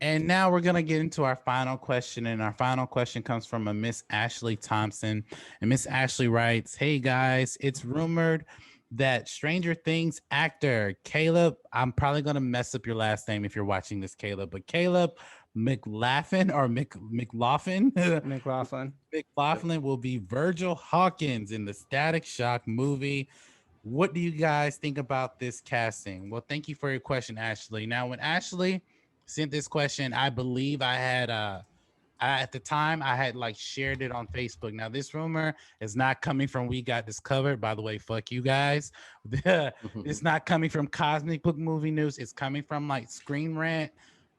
And now we're going to get into our final question. And our final question comes from a Miss Ashley Thompson. And Miss Ashley writes, "Hey guys, it's rumored that Stranger Things actor Caleb, I'm probably going to mess up your last name if you're watching this, Caleb, but Caleb Mclaughlin or McLaughlin, McLaughlin. McLaughlin will be Virgil Hawkins in the Static Shock movie. What do you guys think about this casting?" Well, thank you for your question, Ashley. Now, when Ashley sent this question, I believe at the time I had like shared it on Facebook. Now, this rumor is not coming from We Got This Covered. By the way, fuck you guys. It's not coming from Cosmic Book Movie News. It's coming from like Screen Rant,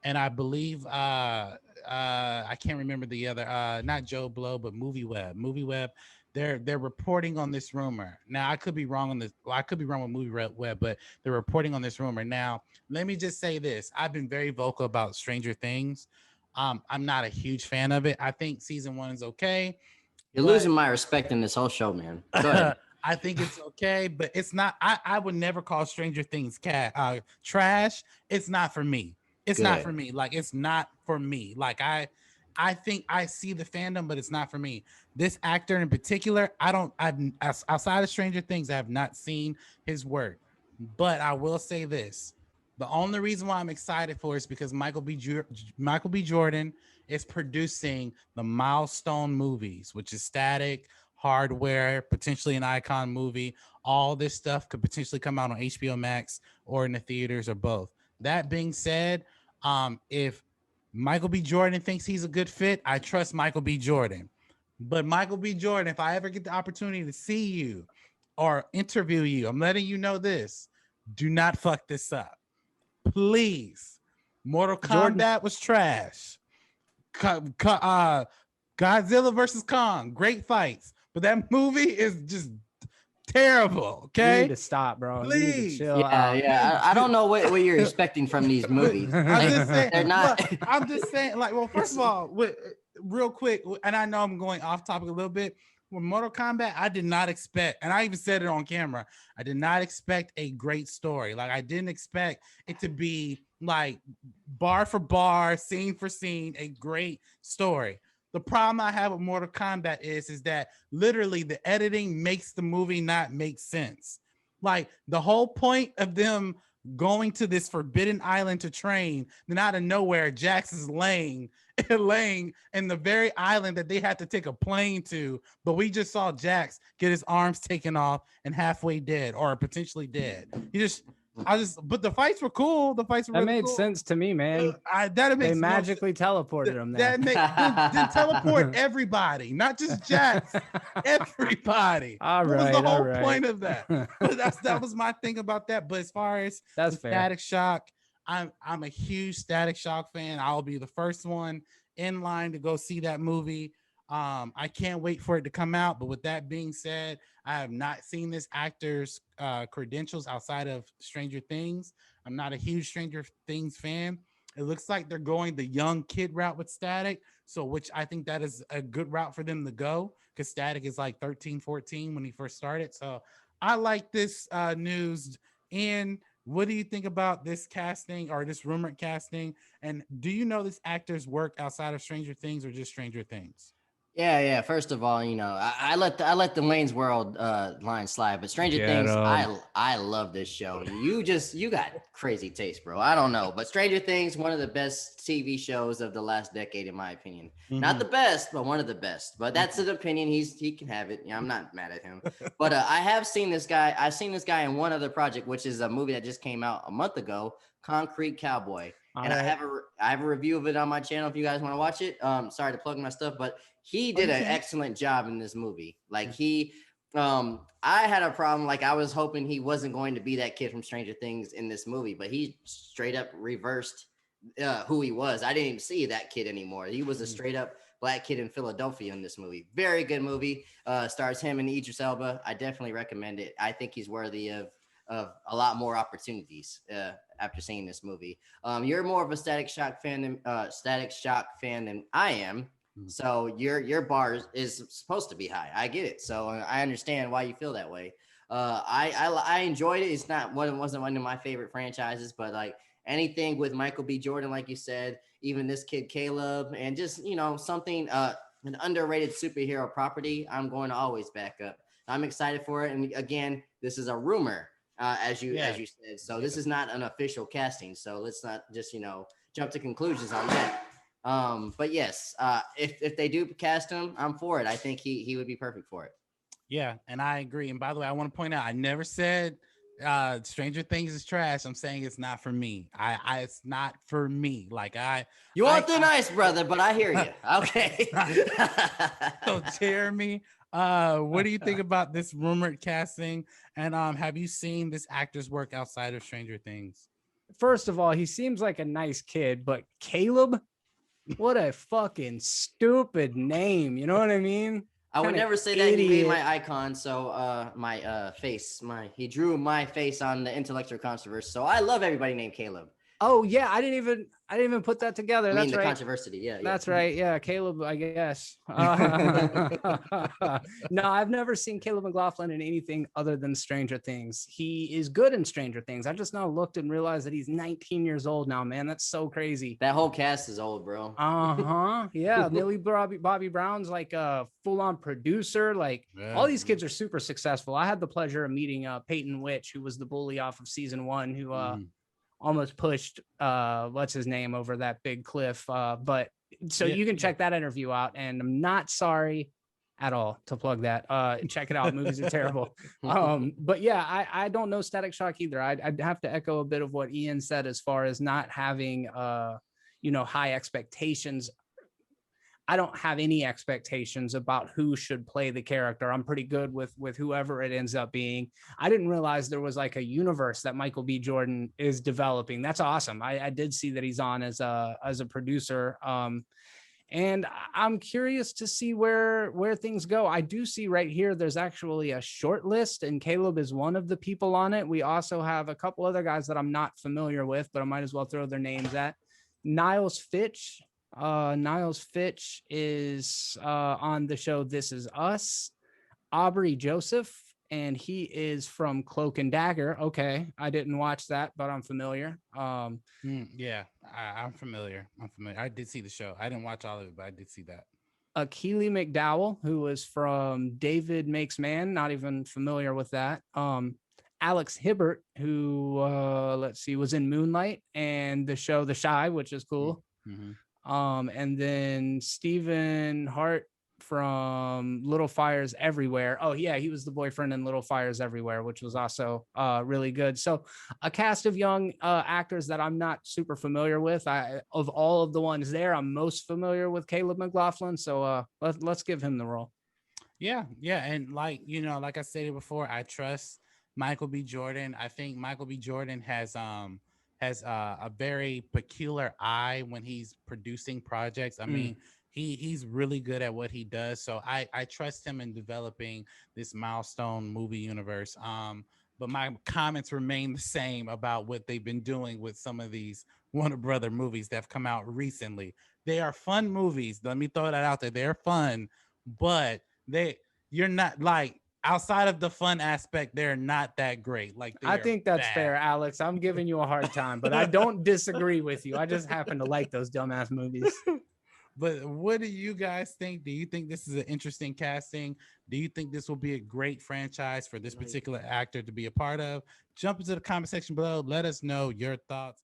and I believe I can't remember the other not Joe Blow, but Movie Web. They're reporting on this rumor. Now I could be wrong on this. Well, I could be wrong with Web, but they're reporting on this rumor. Now let me just say this: I've been very vocal about Stranger Things. I'm not a huge fan of it. I think season one is okay, You're but losing my respect in this whole show, man. Go ahead. I think it's okay, but it's not. I would never call Stranger Things trash. It's not for me. It's not for Good. me. Like it's not for me. Like I think I see the fandom, but it's not for me. This actor in particular, I don't. Outside of Stranger Things, I have not seen his work. But I will say this: the only reason why I'm excited for it is because Michael B. Jordan is producing the milestone movies, which is Static, Hardware, potentially an Icon movie. All this stuff could potentially come out on HBO Max or in the theaters or both. That being said, if Michael B. Jordan thinks he's a good fit, I trust Michael B. Jordan. But Michael B. Jordan, if I ever get the opportunity to see you or interview you, I'm letting you know this: do not fuck this up, please. Mortal Jordan. Kombat was trash. Godzilla versus Kong, great fights, but that movie is just terrible. You need Okay, to stop, bro. You need to please. chill Yeah, out. yeah. I don't know what you're expecting from these movies. I'm Like, just saying. they're not. Look, I'm just saying. Like, well, first of all, real quick, and I know I'm going off topic a little bit. With Mortal Kombat, I did not expect, and I even said it on camera, I did not expect a great story. Like, I didn't expect it to be like bar for bar, scene for scene, a great story. The problem I have with Mortal Kombat is that literally the editing makes the movie not make sense. Like the whole point of them going to this forbidden island to train, then out of nowhere, Jax is laying in the very island that they had to take a plane to. But we just saw Jax get his arms taken off and halfway dead or potentially dead. But the fights were cool. The fights were That really made cool. sense to me, man. That They makes magically teleported him there. then teleport everybody, not just Jax, everybody. All What was right, the all whole right. point of that? But that was my thing about that. But as far as That's the fair. Static Shock, I'm a huge Static Shock fan. I'll be the first one in line to go see that movie. I can't wait for it to come out. But with that being said, I have not seen this actor's credentials outside of Stranger Things. I'm not a huge Stranger Things fan. It looks like they're going the young kid route with Static. So, which I think that is a good route for them to go because Static is like 13, 14 when he first started. So, I like this news. And what do you think about this casting or this rumored casting? And do you know this actor's work outside of Stranger Things or just Stranger Things? Yeah, yeah. First of all, I let the Wayne's World line slide, but Stranger Get Things, 'em. I love this show. You got crazy taste, bro. I don't know, but Stranger Things, one of the best TV shows of the last decade, in my opinion. Not the best, but one of the best. But that's an opinion. He can have it. Yeah, I'm not mad at him. But I have seen this guy. I've seen this guy in one other project, which is a movie that just came out a month ago, Concrete Cowboy. All And right. I have a review of it on my channel if you guys want to watch it. Sorry to plug my stuff, but he did an excellent job in this movie. Like I had a problem. Like I was hoping he wasn't going to be that kid from Stranger Things in this movie, but he straight up reversed who he was. I didn't even see that kid anymore. He was a straight up black kid in Philadelphia in this movie. Very good movie. Stars him and Idris Elba. I definitely recommend it. I think he's worthy of a lot more opportunities after seeing this movie. You're more of a Static Shock fan than I am. So your bar is supposed to be high. I get it. So I understand why you feel that way. I enjoyed it. It's not wasn't one of my favorite franchises, but like anything with Michael B. Jordan, like you said, even this kid Caleb, and just something an underrated superhero property, I'm going to always back up. I'm excited for it, and again, this is a rumor, as you said. So this is not an official casting. So let's not just jump to conclusions on that. But yes, if they do cast him, I'm for it. I think he would be perfect for it. Yeah, and I agree. And by the way, I want to point out, I never said Stranger Things is trash. I'm saying it's not for me. I it's not for me. Like you want the nice brother, but I hear you. Okay. So Jeremy, what do you think about this rumored casting? And have you seen this actor's work outside of Stranger Things? First of all, he seems like a nice kid, but Caleb, what a fucking stupid name. You know what I mean? I would never say that. He made my icon, so my face, he drew my face on the intellectual controversy. So I love everybody named Caleb. Oh yeah, I didn't even put that together. I mean, that's the right. Controversy, yeah. That's right. Yeah, Caleb, I guess. No, I've never seen Caleb Mclaughlin in anything other than Stranger Things. He is good in Stranger Things. I just now looked and realized that he's 19 years old now, man. That's so crazy. That whole cast is old, bro. Yeah, Millie Bobby Brown's like a full-on producer. Like all these kids are super successful. I had the pleasure of meeting Peyton Witch, who was the bully off of season 1, who almost pushed what's his name over that big cliff, but so you can check that interview out, and I'm not sorry at all to plug that. Check it out. Movies are terrible. But yeah, I don't know Static Shock either. I'd have to echo a bit of what Ian said as far as not having high expectations. I don't have any expectations about who should play the character. I'm pretty good with whoever it ends up being. I didn't realize there was like a universe that Michael B. Jordan is developing. That's awesome. I did see that he's on as a producer. And I'm curious to see where things go. I do see right here, there's actually a short list, and Caleb is one of the people on it. We also have a couple other guys that I'm not familiar with, but I might as well throw their names at. Niles Fitch. Niles Fitch is on the show This Is Us. Aubrey Joseph, and he is from Cloak and Dagger. Okay, I didn't watch that, but I'm familiar. Yeah, I'm familiar. I did see the show. I didn't watch all of it, but I did see that. Keely McDowell, who was from David Makes Man, not even familiar with that. Alex Hibbert, who was in Moonlight and the show The Shy, which is cool. And then Stephen Hart from Little Fires Everywhere. Oh yeah, he was the boyfriend in Little Fires Everywhere, which was also really good. So a cast of young actors that I'm not super familiar with. Of all of the ones there, I'm most familiar with Caleb Mclaughlin. So let's give him the role. Yeah, and like I stated before, I trust Michael B. Jordan. I think Michael B. Jordan has a very peculiar eye when he's producing projects. I mean, he's really good at what he does. So I trust him in developing this milestone movie universe. But my comments remain the same about what they've been doing with some of these Warner Brother movies that have come out recently. They are fun movies. Let me throw that out there. They're fun, but you're not like, outside of the fun aspect, they're not that great. Like, I think that's fair, Alex. I'm giving you a hard time, but I don't disagree with you. I just happen to like those dumbass movies. But what do you guys think? Do you think this is an interesting casting? Do you think this will be a great franchise for this particular actor to be a part of? Jump into the comment section below. Let us know your thoughts.